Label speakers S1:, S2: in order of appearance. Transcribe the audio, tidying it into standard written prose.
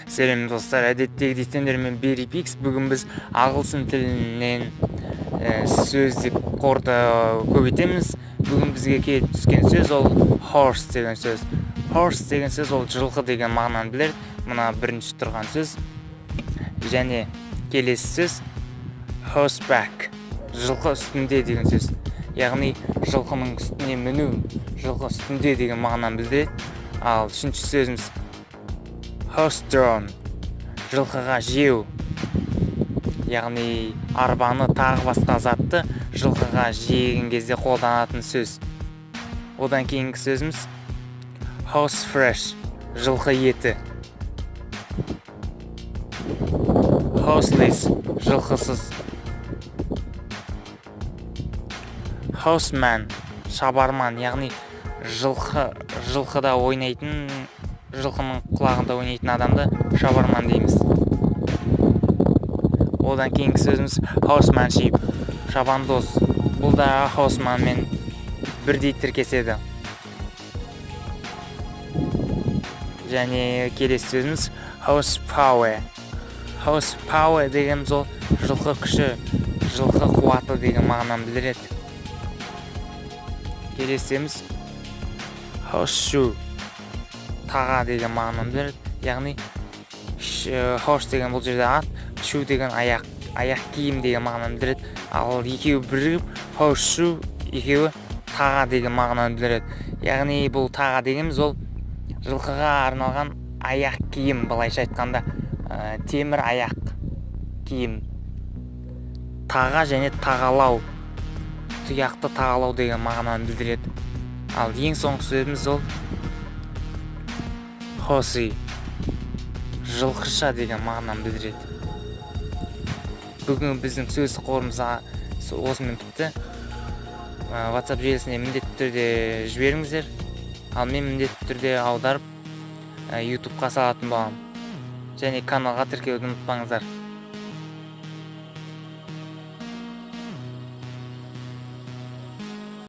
S1: Сәлем достар, әдеттегідей сендермен Берипикс. Бүгін біз ағылшын тілінен сөздік қорды көбейтеміз. Бүгін бізге келіп түскен сөз ол horse деген сөз. Horse деген сөз ол жылқы деген мағынаны білдіреді. Мына бірінші тұрған сөз. Және келесі сөз horseback, жылқы үстінде деген сөз. Яғни жылқының үстіне міну, жылқы үстінде деген мағынаны білдіреді. Ал үшінші сөзіміз horse-drawn, жылқыға жеу. Яғни арбаны тағы басқа затты жылқыға жеген кезде қолданатын сөз. Одан кейінгі сөзіміз horse-fresh, жылқы еті. Horseless, жылқысыз. Horseman, шабарман, яғни жылқыда ойнайтын, жылқының құлағында ойнайтын адамды шабарман дейміз. Одан кейінгі сөзіміз horsemanship, шабандоз. Бұл да horsemanмен бірдей тіркеседі. Және келесі сөзіміз horsepower. Horsepower деген сол жылқы күші, жылқы қуаты деген мағынаны білдіреді. Келесі сөзіміз horseshoe, таға деген мағынаны білдіреді. Яғни horse деген бұл жерде ат, shoe деген аяқ киім деген мағынаны білдіреді. Ал екеуі бірігіп horseshoe, екеуі таға деген мағынаны білдіреді. Яғни бұл таға дегеніміз ол жылқыға арналған аяқ киім, былайша айтқанда темір аяқ киім. Таға және тағалау, тұяқты тағалау деген мағынаны білдіреді. Ал ең соңғы сөзіміз ол horsey, жылқыша деген мағынаны білдіреді. Бүгін біздің сөз қорымыз осымен бітті. WhatsApp желісіне міндетті түрде жіберіңіздер. Ал мен міндетті түрде аударып YouTube'қа салатын боламын. Және каналға тіркеуді ұмытпаңыздар.